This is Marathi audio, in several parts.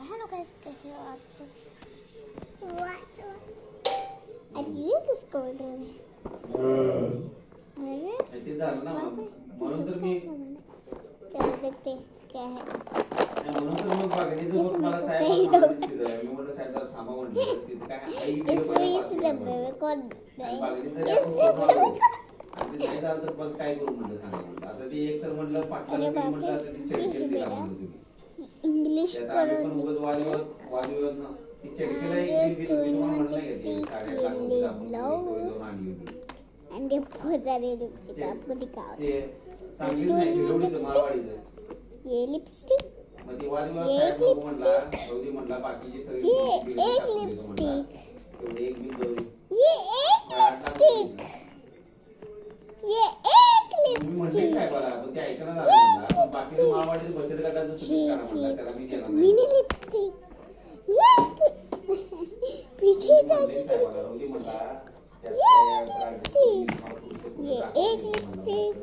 हेलो गाइस, कैसे हो आप सब? अरे ये किसको बोल रहे हैं? अरे ते झालं ना म्हणून तर मी चलो देखते क्या है। म्हणून तर मग बागेचं मग मला साहेब मी म्हटलं साहेब थांबा म्हटलं तिथे काय आई इस डब्बे में कौन आणि नाही झालं तर मग काय करू म्हटलं सांगा म्हटलं आता ते एक तर म्हटलं पाटलाला ते म्हटलं आता ती चिडचिड दिला म्हणलं तुम्ही इंग्लिश त्यात पण उगाच वादविवाद ना ती चिडचिडला एक दिली मी तुम्हाला म्हटलं नाही ती 8.5 लाख रुपये आपण जाऊन आणली होती and ये बहुत सारे लिपस्टिक आपको दिखाओ। ते सांगलीत नाही भिलवडीचं मारवाडीचं ये लिपस्टिक, मग ती वादविवाद साहेब नको म्हटला गौरी म्हटला बाकीची सगळी ये एक लिपस्टिक, तेवढी एक बिल गौरी ये एक लिपस्टिक, ये एक मी म्हणले लिपस्टिक, साहेबाला पण ते ऐकणं झालं म्हणला पण बाकीचं मारवाडीचं बचत गटाचं सगळीच करा म्हणला त्याला मी देणार नाही मिनी लिपस्टिक, ये पीछे म्हणले साहेबाला गौरी म्हटला ये एक लिपस्टिक,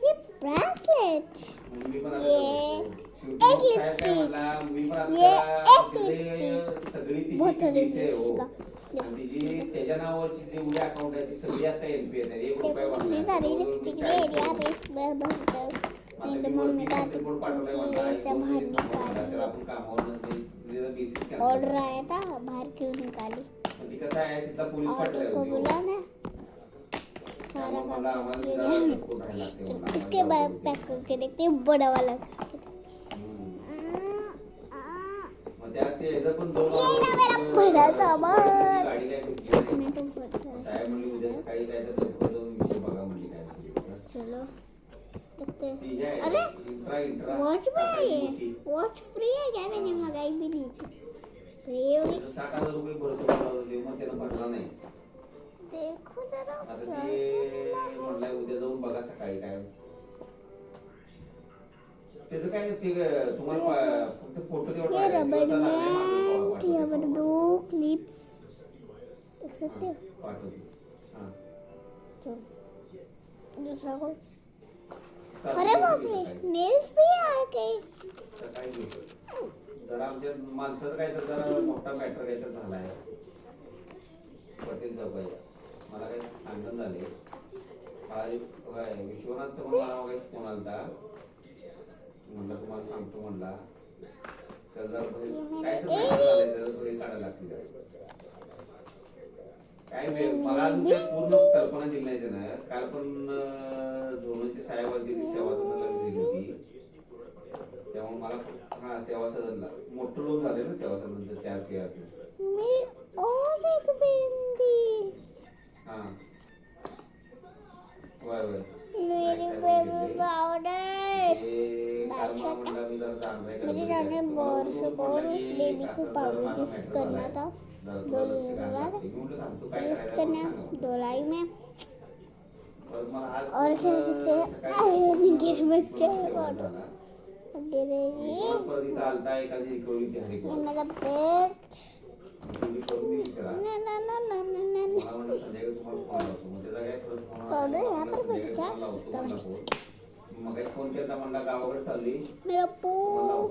ये ब्रेसलेट, मी पण ये एक लिपस्टिक, ये एक लिपस्टिक, सगळी बहुत तिची सारे फीस आहे हो लिपस्टिक आणि तिची त्याच्या नावावरची जी उद्या अकाउंट आहे ती सगळी आता एनपी आहे 1 रुपया देखो इतनी सारी लिपस्टिक ले लिया तो इसमें भरकर मेरी मम्मी का ये सब बाहर निकाली आपण कामावर ऑर्डर आया था बाहर क्यों निकाली कसं आहे तिथला पोलीस ऑर्डर को पाठवलाय बोला ना सारा काम ये इसके बाद पैक करके देखते हैं बड़ा वाला मग त्या ते ह्याचं पण दोन ये ना मेरा बड़ा सामान गाडी काय इसमें तो बहुत सारा साहेब म्हणली उद्या सकाळी काय तर लवकर जाऊन विषय बघा म्हणली काय चलो देखते हैं। ती आहे अरे इंट्रा वॉच में है वॉच फ्री है क्या? मैंने मंगाई भी नहीं थी फ्री होगी 60,000 रुपये भरतो मग त्यानं भरला नाही देखो जरा आता ते म्हणलंय उद्या जाऊन बघा सकाळी काय त्याचं काय ते तुम्हाला फक्त फोटो ये तेवढा रबर बैंड यहाँ पर 2 क्लिप्स देख सकते हो पाठवतो हां चलो दूसरा कोई अरे बाप रे नेल्स भी आ गए सकाळी घेतो जरा आमच्या माणसाचं काय तर जरा मोठा मॅटर काय तर झालाय पटेल चौकाई मला काही सांगणं झाले विश्वनाथचं पण मला काही फोन आलता म्हणलं तुम्हाला सांगतो म्हणला तर जर काय तर काढायला लागतील काय मला अजून ते पूर्ण कल्पना दिली नाही त्यानं काल पण झोनची साहेबांची सेवा सदनाला दिली होती त्यामुळे मला हा सेवा सदनला मोठं लोन झाले ना सेवा सदनचं 4 सिंहाचं मेरी और एक बेबी हा वय वय मेरी बेबी पाउडर मेरी जान ने वर्ष और बेबी को पाउडर गिफ्ट करना था 2 महीने बाद गिफ्ट करना डोलाई में और क्या सकते हैं गिर बच्चे पाउडर गिरेगी ये मेरा पेट ना ना ना ना ना ना पाउडर यहाँ पर बच्चा इसका मग फोन केला म्हणला गावाकडे चालली मेरा पोट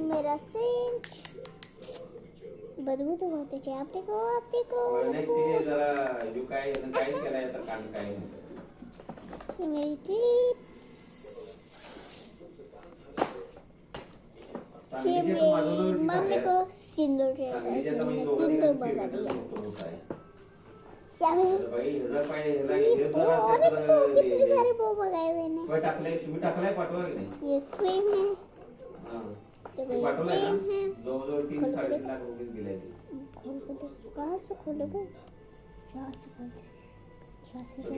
मेरा सेंट बदबू तो बहुत अच्छी आप देखो जरा जो काय केलाय आता कान काय ये मेरी क्लिप्स ये मेरी मम्मी को सिंदूर चाहिए था मैंने सिंदूर बना दिया क्या कितने सारे वो मंगाए हुए ने तुम्ही टाकलाय पाठवा की नाही ये क्रीम है ते पाठवलंय ना जवळजवळ 3-3.5 लाख रुपये दिले खोल के देख कहाँ से खोलोगे यहाँ से खोल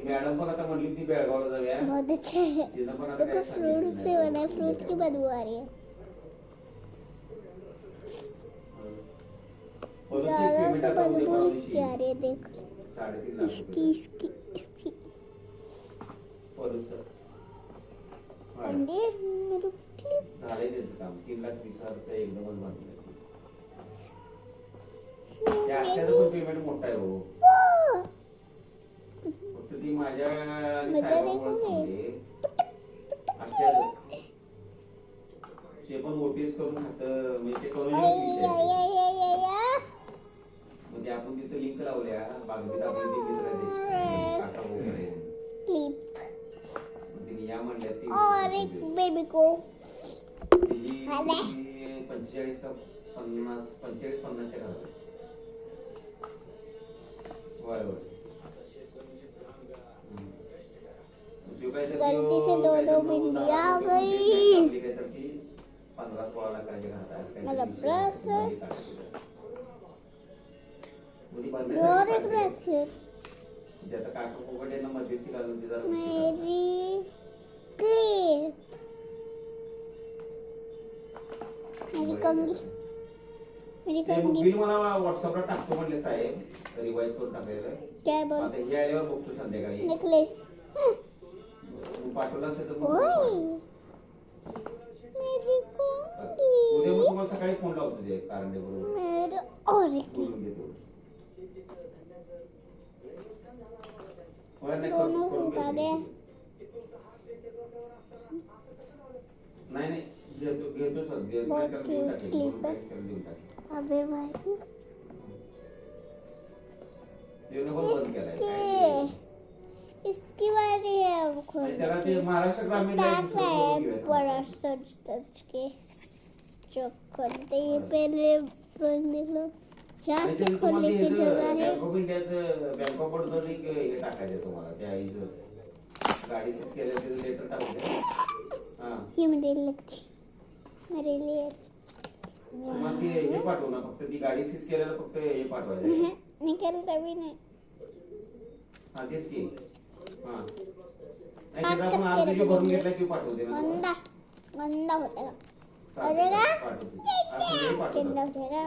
मॅडम पण आता म्हणली ती बेळगावला जाऊया बहुत अच्छा है देखो फ्रूट से बना है फ्रूट की बदबू आ रही है ज्यादा तो बदबू इसकी आ रही है देख 3.5 लाख इसकी अंडे मेरे क्लिप झालंय त्याचं काम 3,20,000 एकदमच बांधलंय त्या अक्षराचं पण पेमेंट मोठं आहे हो फक्त ती ती माझ्या आणि मजा साहेबांमुळे देखोगे. थांबले. अशा ते पण ओटीएस करून खातं म्हणजे ते करून म्हणजे आपण तिथे लिंक लावल्या बागवीत आपली ती मित्र आहे काका वगैरे क्लिप तिने या म्हणल्या ती और एक बेबी को तिची 45 का 50 45-50च्या घरात होय होय गलती से दो बिंदी आ गई 15-16 लाखाच्या घरात आहे मेरा ब्रेसलेट और एक ब्रेसलेट ज्याचा काका फुकट यांना मध्यस्थी घालून तिचा मेरी क्लिप मेरी कंगी मेरी कंगी बिल मला व्हॉट्सअपला टाकतो म्हणले साहेब रिवाइज करून टाकायला क्या बोल आता हे आल्यावर बघतो संध्याकाळी नेकलेस पाठवलं असेल तर ओए मेरी कंगी उद्या मग तुम्हाला सकाळी फोन लावतो ते कारंडे बरोबर मेरा और एक बोलून घेतो दोनों उठा दे नाही नाही घेतो सर बहुत cute clip है. अबे भाई बंद केलाय इसके इसकी बारी है अब आणि खोल त्याला ते महाराष्ट्र ग्रामीण पैक है बड़ा सच सच के जो खोलते ही पहले ड्राइंग देख लो यहाँ से खोलने की जगह है बँक ऑफ इंडियाचं बँक ऑफ बडोदाचं एक हे टाकायचं तुम्हाला त्या आईचं गाडी सीज केल्याचं लेटर टाकू द्या हा ये मुझे लगती मेरे लिए मग ते हे पाठवू ना फक्त ती गाडी सीज केल्याला फक्त हे पाठवायचं निकलता भी नहीं हा तेच की हा नाही त्याचा आपण आज व्हिडिओ भरून घेतला की पाठवते ना गंदा गंदा हो जाएगा हो चालतंय, जाएगा पाठवते आपण हे पाठवतो गंदा हो जाएगा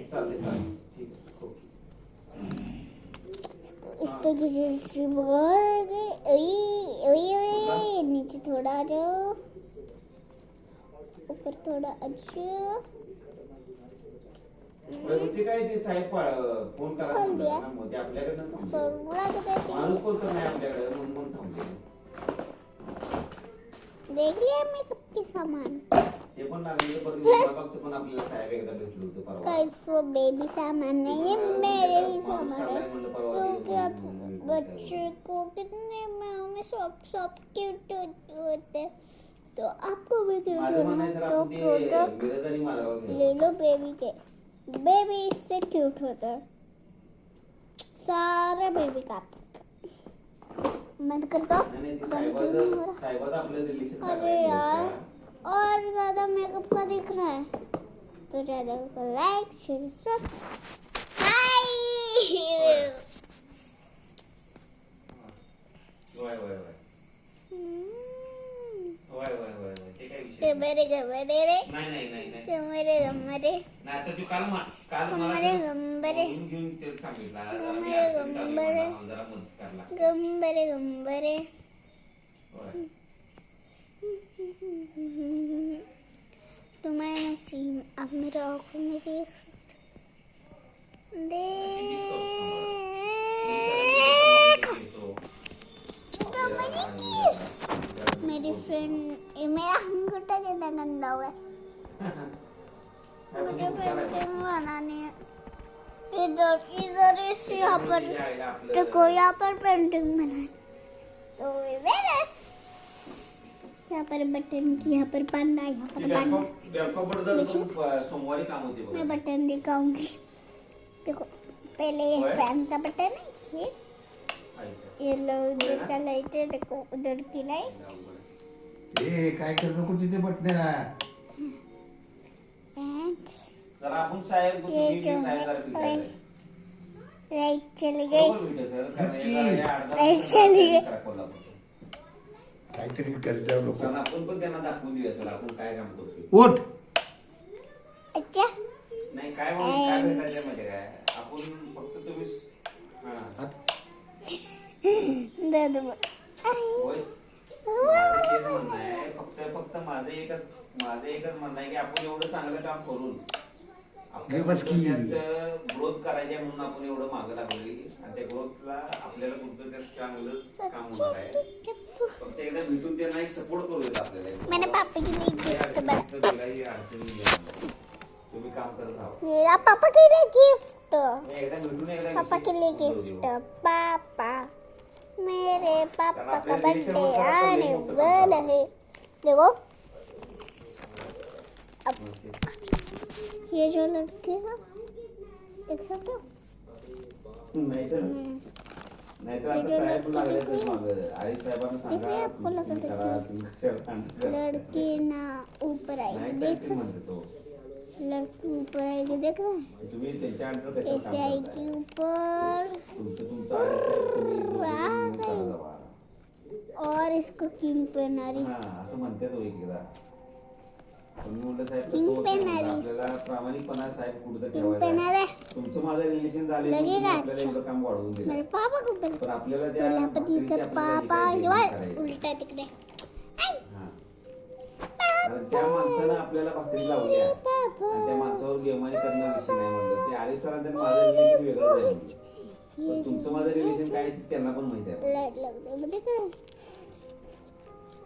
चालते चालते ठीक आहे हो. इसको दूसरी बगल नीचे थोड़ा आ जाओ ऊपर थोड़ा अच्छा ते काय ते साहेब फोन करा फोन दिया. म्हणतात ना, मग ते आपल्याकडे थोड़ा देती माणूस कोणतं नाही आपल्याकडे म्हणून थांबले देख लिया मेकअप के सामान ते पण लागले पण बाबाचं पण आपल्याला साहेब एकदा भेटलो होतो परवा गाइस वो बेबी सामान नहीं है मेरे भी सामान है क्योंकि आप बच्चे को कितने में सब क्यूट होते हैं तो आपको भी क्यूट माझं होना म्हणायचं है तो आपण ते प्रोडक्ट मिरज आणि माधव ले लो बेबी के बेबी इससे क्यूट होता है सारा बेबी का बंद कर दो नाही ते बंद क्यों नहीं हो रहा साहेबाचं आपलं रिलेशन अरे यार और ज्यादा मेकअप का दिख रहा है तो ज्यादा को लाइक शेयर सब्सक्राइब वय वय वय वय वय वय ते काय विषय गमरे गमरे रे नाही नाही नाही नाही गमरे गमरे नाही आता तू काल काल मला गमरे गमरे घेऊन घेऊन ते सांगितलं गमरे गमरे जरा मदत करला गमरे गमरे होय तुम्हारे नसीब आप मेरे आंखों में देख सकते मेरी फ्रेंड मेरा अंगूठा कितना गंदा हुआ है मुझे पेंटिंग बनानी है इधर इधर इस यहाँ पर देखो यहाँ पर पेंटिंग बनानी तो वेरस यहाँ पर बटन की यहाँ पर पांडा यहाँ पर पांडा बँक ऑफ बडोदा सोमवारी काम होते मैं बटन दिखाऊंगी देखो पहले ये ओए। फैन का बटन है ये लो उधर का लाइट है देखो उधर की लाइट ए काय करू नको तिथे बटण्या एंड जरा आपण साहेब ये तुम्ही जो साहेब है जरा ओए, भेटायला. लाइट चली गई बरोबर व्हिडिओ सर कारण हे जरा या अर्धा लाईट तासात चली गई. करा कोल्हापूरचं. काहीतरी करत जाऊ लोक कारण आपण पण त्यांना दाखवून देऊया सर आपण काय काम करतो उठ अच्छा नाही काय म्हणून काय भेटायचं म्हणजे काय आपण फक्त तुम्ही हा दादा होय माझं तेच म्हणणं आहे फक्त माझं एकच म्हणणं आहे की आपण एवढं चांगलं काम करून बस की. ग्रोथ करायची आहे म्हणून आपण एवढं मागं लागलेली आणि त्या ग्रोथला आपल्याला कुठं त्यात चांगलं काम होणार आहे. फक्त एकदा भेटून त्यांना एक सपोर्ट करू देत आपल्याला. मैंने पापा के लिए गिफ्ट बना तिलाही अडचणी नाही. तुम्ही काम करत राहा. ये पापा के लिए गिफ्ट एकदा भेटून एकदा पापा के लिए गिफ्ट पापा मेरे पापा का बर्थडे आने वाला है देखो अब ये जो लड़के हैं देख सकते हो नाहीतर आता साहेब लागले तर मागं. आई साहेबांना सांगा तुम्ही करा, तुम्ही कशाला भांडण करताय? लड़की ना ऊपर आई नाही देख साहेब म्हणते तो. लड़की ऊपर आएगी देख रहा है तुम्ही त्यांच्या अंडर कशाला ऐसे काम आएगी करताय? ऊपर तुमचं आई साहेब तुम्ही दोघं मिळून करा जावा. और इसको किंग पहना रही हा असं म्हणते तो एकदा. पण मी म्हणलं साहेब किंग कसं होतं पेन म्हणलं, आली. आपल्याला प्रामाणिकपणा साहेब कुठं किंग पहना ठेवायचा. दे तुमचं माझं रिलेशन झाले म्हणून लगेगा तुम्ही आपल्याला अच्छा. एवढं काम वाढवून दिलं. मेरे पापा को पहना पण आपल्याला तो त्या यहाँ पर भाकरीची लिखा आपल्याला पापा काही जो design है करायची. उल्टा दिख रहा है हा. कारण त्या माणसानं आपल्याला भाकरी लावल्या आणि पापा त्या माणसावर बेमानी करणं विषय नाही म्हणलं. ते आले सरांचं आणि माझं रिलेशन वेगळं आहे म्हणलं. पण तुमचं माझं रिलेशन काय आहे ते त्यांना पण माहिती आहे. लाइट लग रही है देख रहे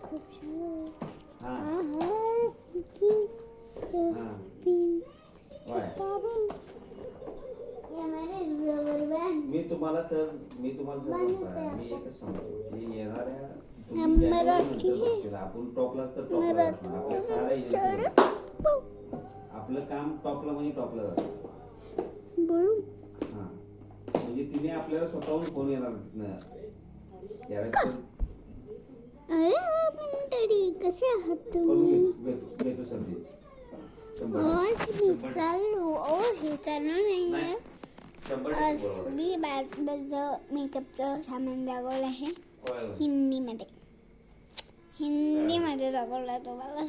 खूबसूरत हा आहा की हा पिन वाय. ये मेरे रबर बैंड मी तुम्हाला सर सांगतोय. मी एकच सांगतो की येणाऱ्या तुम्ही नंबर ज्यावेळेस आठी. नंतर बघशील, आपण टॉपला तर टॉपला मेरा असणार. आपल्या साऱ्या एजन्सी आपलं काम टॉपला म्हणजे टॉपला जातं. बोलू हा म्हणजे तिने आपल्याला स्वतःहून फोन येणार तिथनं यावेळेस अरे आपण तरी कसे आहात करून तुम्ही घेतो सर ते. शंभर आज मी चालू हे चालू नाही आहे 100% आज बरोबर आहे. मी माझं मेकअपचं सामान दाखवलं आहे होय, होय. हिंदीमध्ये दाखवलं तुम्हाला